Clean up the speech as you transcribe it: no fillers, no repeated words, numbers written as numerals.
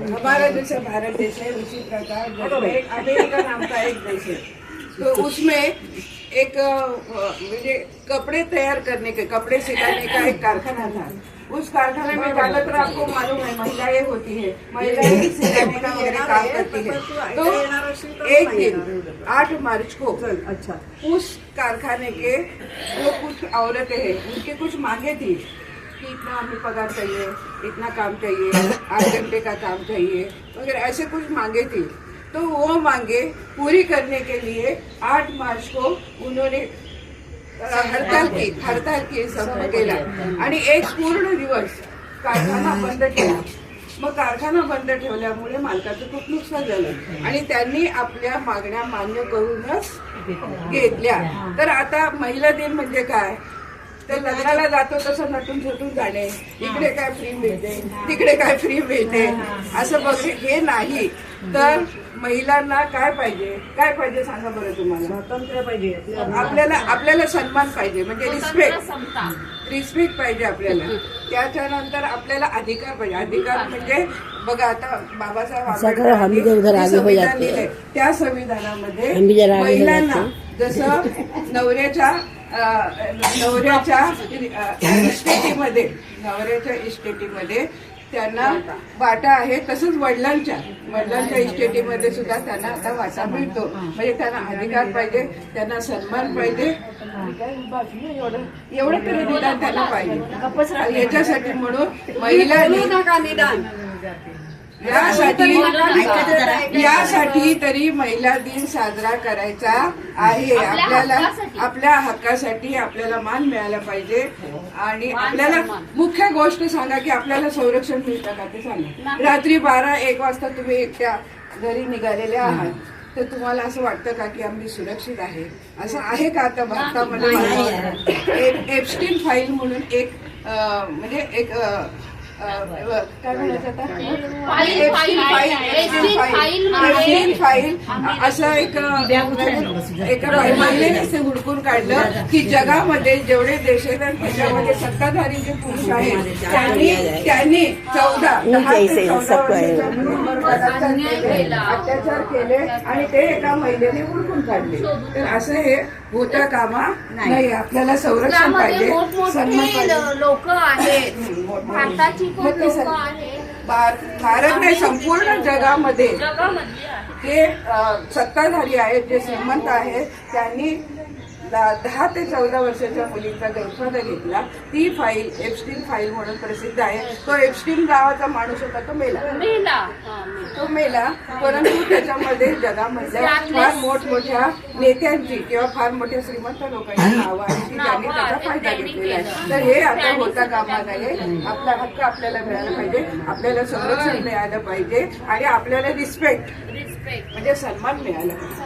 हमारा जैसे भारत देश है उसी प्रकार अमेरिका नाम का एक देश है, तो उसमें एक मुझे कपड़े तैयार करने के कपड़े सिलाने का एक कारखाना था। उस कारखाने में ज्यादातर आपको मालूम है महिलाएं होती है, महिलाएं ही सिलाने का वगैरह काम करती है। तो एक दिन 8 मार्च को अच्छा उस कारखाने के जो कुछ औरतें हैं उनके कुछ मांगे थी कि इतना हमें पगार चाहिए, इतना काम चाहिए, 8 घंटे का काम चाहिए वगैरह ऐसे कुछ मांगे थी। तो वो मांगे पूरी करने के लिए 8 मार्च को उन्होंने हड़ताल की संप केला आणि एक पूर्ण दिवस कारखाना बंद केला। मग कारखाना बंद ठेवल्यामुळे मालकाचं खूप नुकसान झालं आणि त्यांनी आपल्या मागण्या मान्य करूनच घेतल्या। तर आता महिला दिन म्हणजे काय, तर लग्नाला जातो तसं नटून झटून जाणे, इकडे काय फ्री मिळते तिकडे काय फ्री मिळते असं बघणे हे नाही। तर महिलांना काय पाहिजे सांगा बरं तुम्हाला। स्वातंत्र्य पाहिजे आपल्याला सन्मान पाहिजे, म्हणजे रिस्पेक्ट पाहिजे आपल्याला। त्याच्यानंतर आपल्याला अधिकार पाहिजे। अधिकार म्हणजे बघा आता बाबासाहेब आंबेडकर संविधान लिहिलंय, त्या संविधानामध्ये महिलांना जसं नवऱ्याच्या इस्टेटीमध्ये त्यांना वाटा आहे, तसंच वडिलांच्या इस्टेटीमध्ये सुद्धा त्यांना आता वाटा मिळतो। म्हणजे त्यांना अधिकार पाहिजे, त्यांना सन्मान पाहिजे, एवढं तरी निदान त्यांना पाहिजे। याच्यासाठी म्हणून महिलांनी यासाठी तरी महिला दिन साजरा करायचा आहे। आपल्याला आपल्या हक्कासाठी आपल्याला मान मिळाला पाहिजे। आणि आपल्याला मुख्य गोष्ट सांगा की आपल्याला संरक्षण मिळतं का ते सांगा। रात्री 12-1 वाजता तुम्ही एकट्या घरी निघालेले आहात, तर तुम्हाला असं वाटतं का की आम्ही सुरक्षित आहे? असं आहे का आता भारतामध्ये? एप्स्टीन फाईल म्हणून एक म्हणजे एक काय म्हणायचं आता, एप्स्टीन फाईल असं एका महिलेने ते हुडकून काढलं की जगामध्ये जेवढे देश आहेत त्याच्यामध्ये सत्ताधारी जे पुरुष आहेत त्यांनी 14 अत्याचार केले आणि ते एका महिलेने हुडकून काढले। तर असं हे होता कामा नाही। आपल्याला संरक्षण पाहिजे, सन्मान पाहिजे। लोक आहेत भारताची भारत नाही संपूर्ण जगामध्ये जे सत्ताधारी आहेत, जे श्रीमंत आहेत, त्यांनी 10 ते 14 वर्षाच्या मुलीचा गैरफायदा घेतला। ती फाईल एप्स्टीन फाईल म्हणून प्रसिद्ध आहे। तो एप्स्टीन नावाचा माणूस होता, तो मेला। परंतु त्याच्यामध्ये जगामधल्या फार मोठमोठ्या नेत्यांची किंवा फार मोठ्या श्रीमंत लोकांची नावं आहेत की ज्यांनी त्याचा फायदा घेतलेला आहे। तर हे आता होता कामा नये। आपला हक्क आपल्याला मिळाला पाहिजे, आपल्याला संरक्षण मिळालं पाहिजे आणि आपल्याला रिस्पेक्ट म्हणजे सन्मान मिळाला पाहिजे।